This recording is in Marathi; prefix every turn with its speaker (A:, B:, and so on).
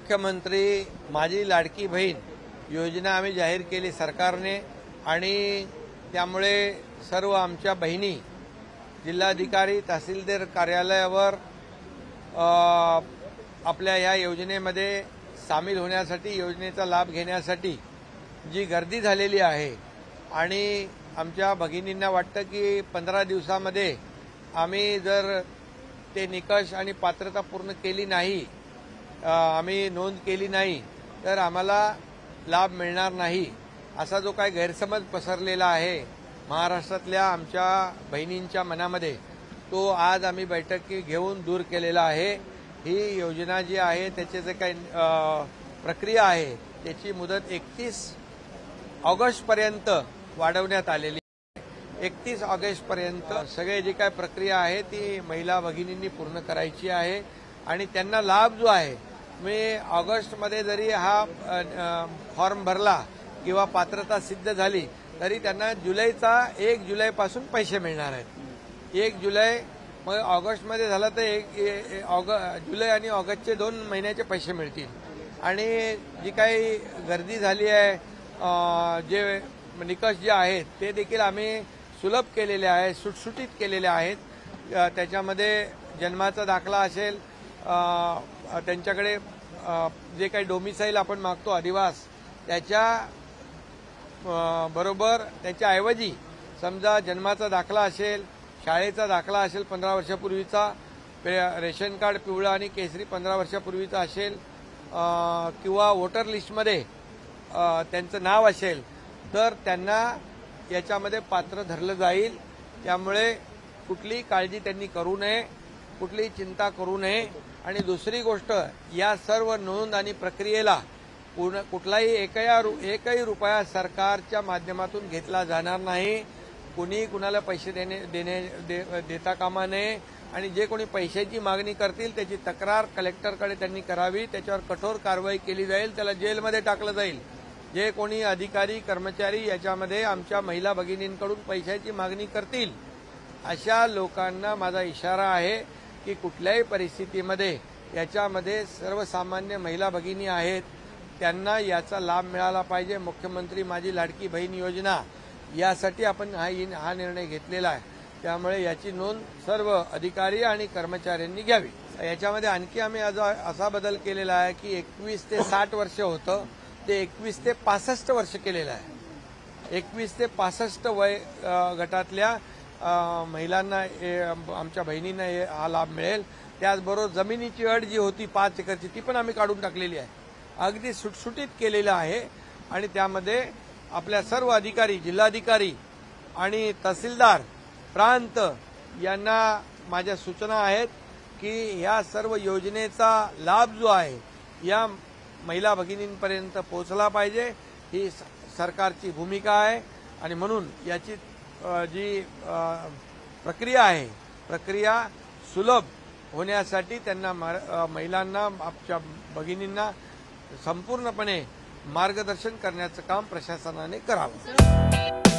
A: मुख्यमंत्री माझी लाडकी बहीण योजना आम्ही जाहीर केली सरकारने आणि त्यामुळे सर्व आमच्या बहिणी जिल्हाधिकारी तहसीलदार कार्यालयावर आपल्या या योजनेमध्ये सामील होण्यासाठी योजनेचा लाभ घेण्यासाठी जी गर्दी झालेली आहे आणि आमच्या भगिनींना वाटतं की 15 दिवसामध्ये आम्ही जर ते निकष आणि पात्रता पूर्ण केली नाही, आम्ही नोंद केली नाही तर आम्हाला लाभ मिळणार नाही असा जो काही गैरसमज पसरलेला आहे महाराष्ट्रातल्या आमच्या बहिणींच्या मनामध्ये, तो आज आम्ही बैठकी घेऊन दूर केलेला आहे। ही योजना जी आहे त्याचे जे काही प्रक्रिया आहे त्याची मुदत 31 ऑगस्टपर्यंत वाढवण्यात आलेली आहे। 31 ऑगस्टपर्यंत सगळे जी काय प्रक्रिया आहे ती महिला भगिनींनी पूर्ण करायची आहे आणि त्यांना लाभ जो आहे मी ऑगस्टमध्ये जरी हा फॉर्म भरला किंवा पात्रता सिद्ध झाली तरी त्यांना जुलैचा 1 जुलैपासून पैसे मिळणार आहेत। 1 जुलै मग ऑगस्टमध्ये झालं तर जुलै आणि ऑगस्टचे 2 महिन्याचे पैसे मिळतील आणि जी काही गर्दी झाली आहे जे निकष जे आहेत ते देखील आम्ही सुलभ केलेले आहेत, सुटसुटीत केलेले आहेत। त्याच्यामध्ये जन्माचा दाखला असेल, त्यांच्याकडे जे काही डोमिसाईल आपण मागतो अधिवास त्याच्या बरोबर त्याच्याऐवजी समजा जन्माचा दाखला असेल, शाळेचा दाखला असेल 15 वर्षापूर्वीचा, रेशन कार्ड पिवळा आणि केसरी 15 वर्षापूर्वीचा असेल किंवा वोटर लिस्टमध्ये त्यांचं नाव असेल तर त्यांना याच्यामध्ये पात्र धरलं जाईल। त्यामुळे कुठलीही काळजी त्यांनी करू नये, कुठलीही चिंता करू नये। आणि दुसरी गोष्ट, या सर्व नोंद आणि प्रक्रियेला कुठलाही एकही रुपया सरकारच्या माध्यमातून घेतला जाणार नाही। कुणी कुणाला पैसे देता कामा नये आणि जे कोणी पैशाची मागणी करतील त्याची तक्रार कलेक्टरकडे त्यांनी करावी, त्याच्यावर कठोर कारवाई केली जाईल, त्याला जेलमध्ये टाकलं जाईल। जे कोणी अधिकारी कर्मचारी याच्यामध्ये आमच्या महिला भगिनींकडून पैशाची मागणी करतील अशा लोकांना माझा इशारा आहे की कुठल्याही परिस्थितीमध्ये याच्यामध्ये सर्वसामान्य महिला भगिनी आहेत त्यांना याचा लाभ मिळाला पाहिजे। मुख्यमंत्री माझी लाडकी बहीण योजना यासाठी आपण हा निर्णय घेतलेला आहे, त्यामुळे याची नोंद सर्व अधिकारी आणि कर्मचाऱ्यांनी घ्यावी। याच्यामध्ये आणखी आम्ही असा बदल केलेला आहे की 21 ते 60 वर्ष होतं ते 21 ते 65 वर्ष केलेलं आहे। 21 ते 65 वय गटातल्या महिलांना आमच्या बहिणींना हा लाभ मिळेल। त्याचबरोबर जमिनीची अट जी होती 5 एकरची ती पण आम्ही काढून टाकलेली आहे, अगदी सुटसुटीत केलेलं आहे। आणि त्यामध्ये आपल्या सर्व अधिकारी, जिल्हाधिकारी आणि तहसीलदार प्रांत यांना माझ्या सूचना आहेत की या सर्व योजनेचा लाभ जो आहे या महिला भगिनींपर्यंत पोहोचला पाहिजे, ही सरकारची भूमिका आहे। आणि म्हणून याची जी प्रक्रिया आहे प्रक्रिया सुलभ होण्यासाठी त्यांना महिलांना आमच्या भगिनींना संपूर्णपणे मार्गदर्शन करण्याचं काम प्रशासनाने करावं।